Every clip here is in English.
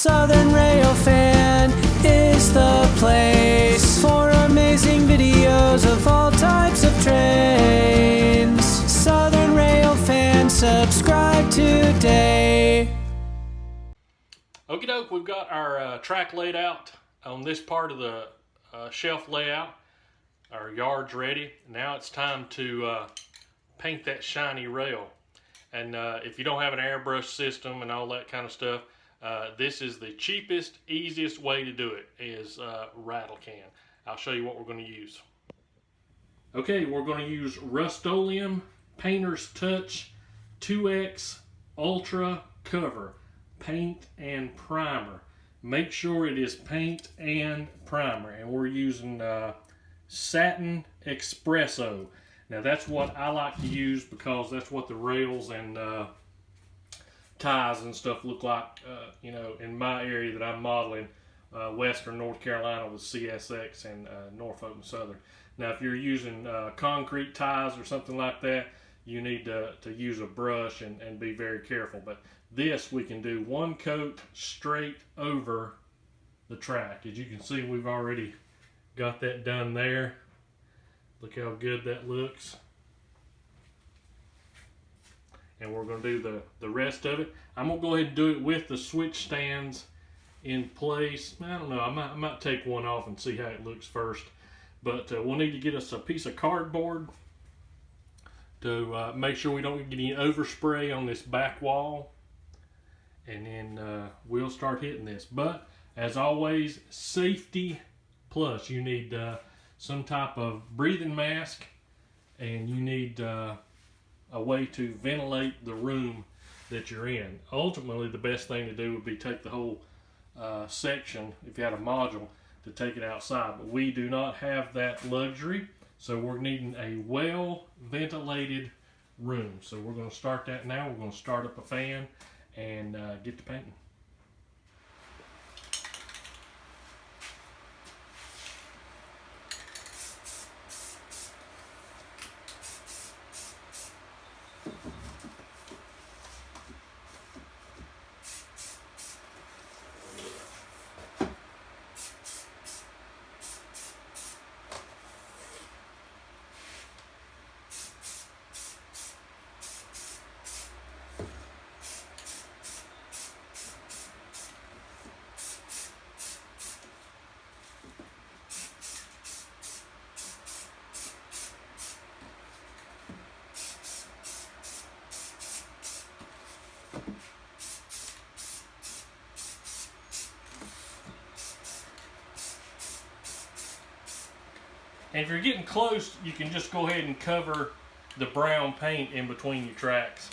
Southern Railfan is the place for amazing videos of all types of trains. Southern Railfan, subscribe today. Okie doke, we've got our track laid out on this part of the shelf layout. Our yard's ready. Now it's time to paint that shiny rail. And if you don't have an airbrush system and all that kind of stuff, this is the cheapest, easiest way to do it is rattle can. I'll show you what we're going to use. Okay, we're going to use Rust-Oleum Painter's Touch 2X Ultra Cover paint and primer. Make sure it is paint and primer, and we're using Satin Espresso. Now that's what I like to use because that's what the rails and ties and stuff look like, you know, in my area that I'm modeling, Western North Carolina with CSX and Norfolk and Southern. Now if you're using concrete ties or something like that, you need to use a brush and be very careful. But this we can do one coat straight over the track. As you can see, we've already got that done there. Look how good that looks. And we're going to do the rest of it. I'm going to go ahead and do it with the switch stands in place. I don't know, I might take one off and see how it looks first. But we'll need to get us a piece of cardboard to make sure we don't get any overspray on this back wall. And then we'll start hitting this. But as always, safety plus. You need some type of breathing mask, and you need a way to ventilate the room that you're in. Ultimately, the best thing to do would be take the whole section, if you had a module, to take it outside. But we do not have that luxury, so we're needing a well ventilated room. So we're going to start that now. We're going to start up a fan and get to painting. And if you're getting close, you can just go ahead and cover the brown paint in between your tracks.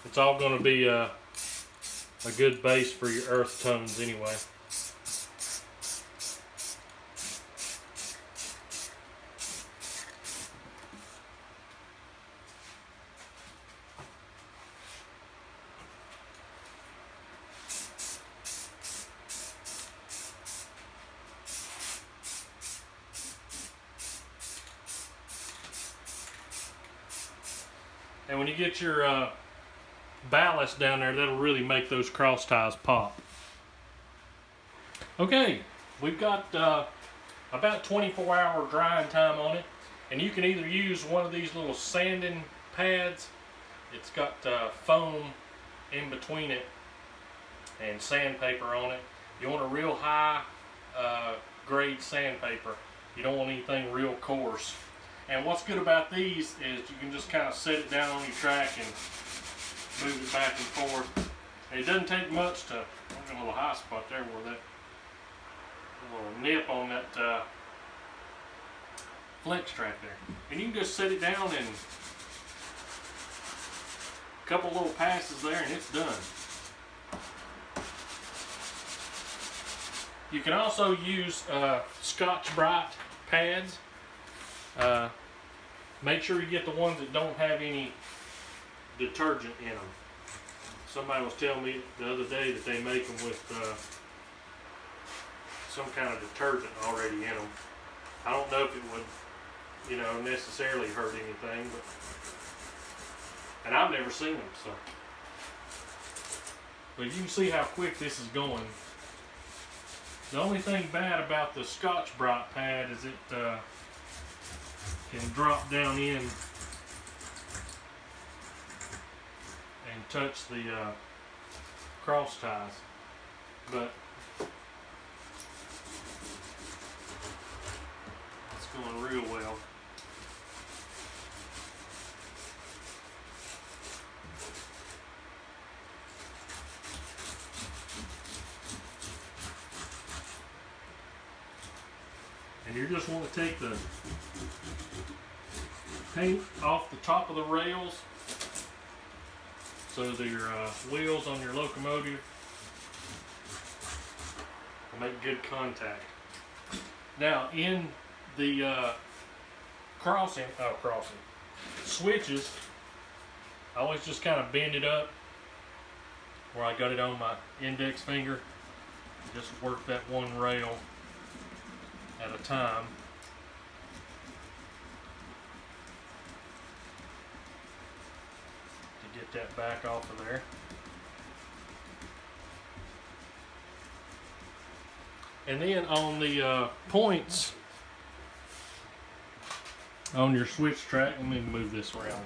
It's all going to be a good base for your earth tones anyway. And when you get your ballast down there, that'll really make those cross ties pop. Okay, we've got about 24-hour drying time on it, and you can either use one of these little sanding pads. It's got foam in between it and sandpaper on it. You want a real high grade sandpaper. You don't want anything real coarse. And what's good about these is you can just kind of set it down on your track and move it back and forth. And it doesn't take much to, there's a little high spot there where that little nip on that flex track there. And you can just set it down and a couple little passes there and it's done. You can also use Scotch-Brite pads. Make sure you get the ones that don't have any detergent in them. Somebody was telling me the other day that they make them with some kind of detergent already in them. I don't know if it would, necessarily hurt anything, but And I've never seen them, so. But you can see how quick this is going. The only thing bad about the Scotch-Brite pad is it can drop down in and touch the cross ties. But it's going real well. And you just want to take the paint off the top of the rails so that your wheels on your locomotive will make good contact. Now in the crossing switches, I always just kind of bend it up where I got it on my index finger. Just work that one rail at a time. To get that back off of there. And then on the points on your switch track, let me move this around.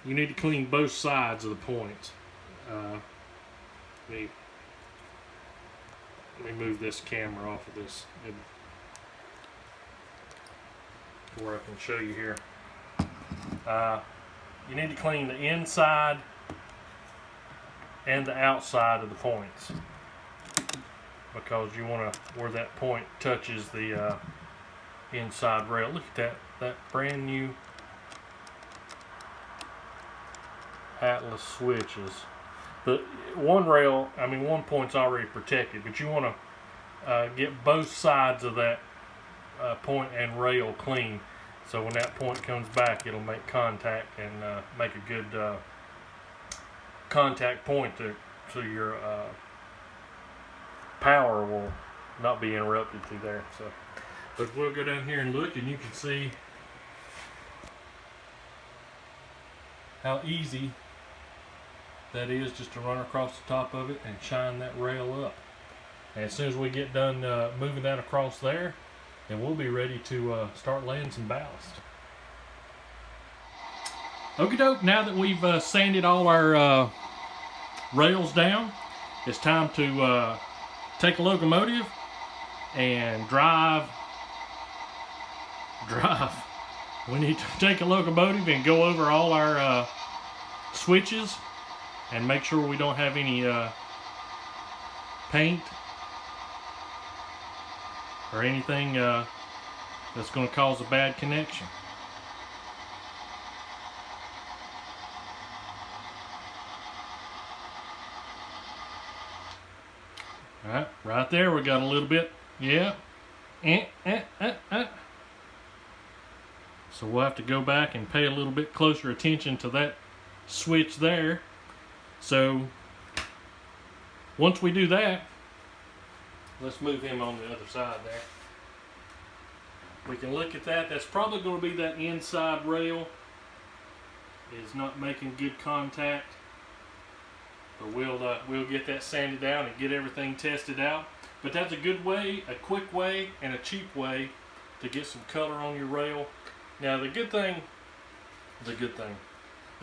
You need to clean both sides of the points. Let me move this camera off of this where I can show you here. You need to clean the inside and the outside of the points, because you want to where that point touches the inside rail. Look at that brand new Atlas switches. The one rail, one point's already protected, but you want to get both sides of that point and rail clean, so when that point comes back, it'll make contact and make a good contact point so your power will not be interrupted through there. So, but we'll go down here and look, and you can see how easy that is just to run across the top of it and shine that rail up. And as soon as we get done moving that across there, then we'll be ready to start laying some ballast. Okie doke, now that we've sanded all our rails down, it's time to take a locomotive and drive. We need to take a locomotive and go over all our switches and make sure we don't have any paint or anything that's going to cause a bad connection. Alright, right there we got a little bit, yeah. So we'll have to go back and pay a little bit closer attention to that switch there. So once we do that, let's move him on the other side there. We can look at that. That's probably going to be that inside rail is not making good contact. But we'll get that sanded down and get everything tested out. But that's a good way, a quick way, and a cheap way to get some color on your rail. Now the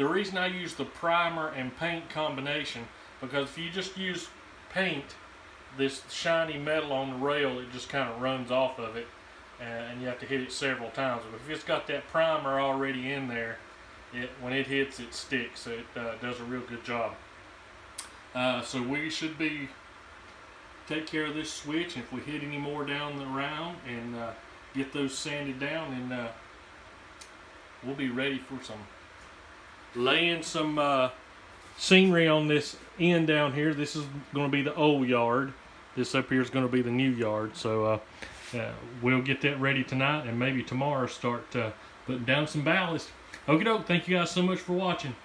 reason I use the primer and paint combination, because if you just use paint, this shiny metal on the rail, it just kind of runs off of it, and you have to hit it several times. But if it's got that primer already in there, when it hits, it sticks. So it does a real good job. So we should take care of this switch, and if we hit any more down the round and get those sanded down, and we'll be ready for laying some scenery on this end down here. This is going to be the old yard. This up here is going to be the new yard. So we'll get that ready tonight, and maybe tomorrow start putting down some ballast. Okie doke, thank you guys so much for watching.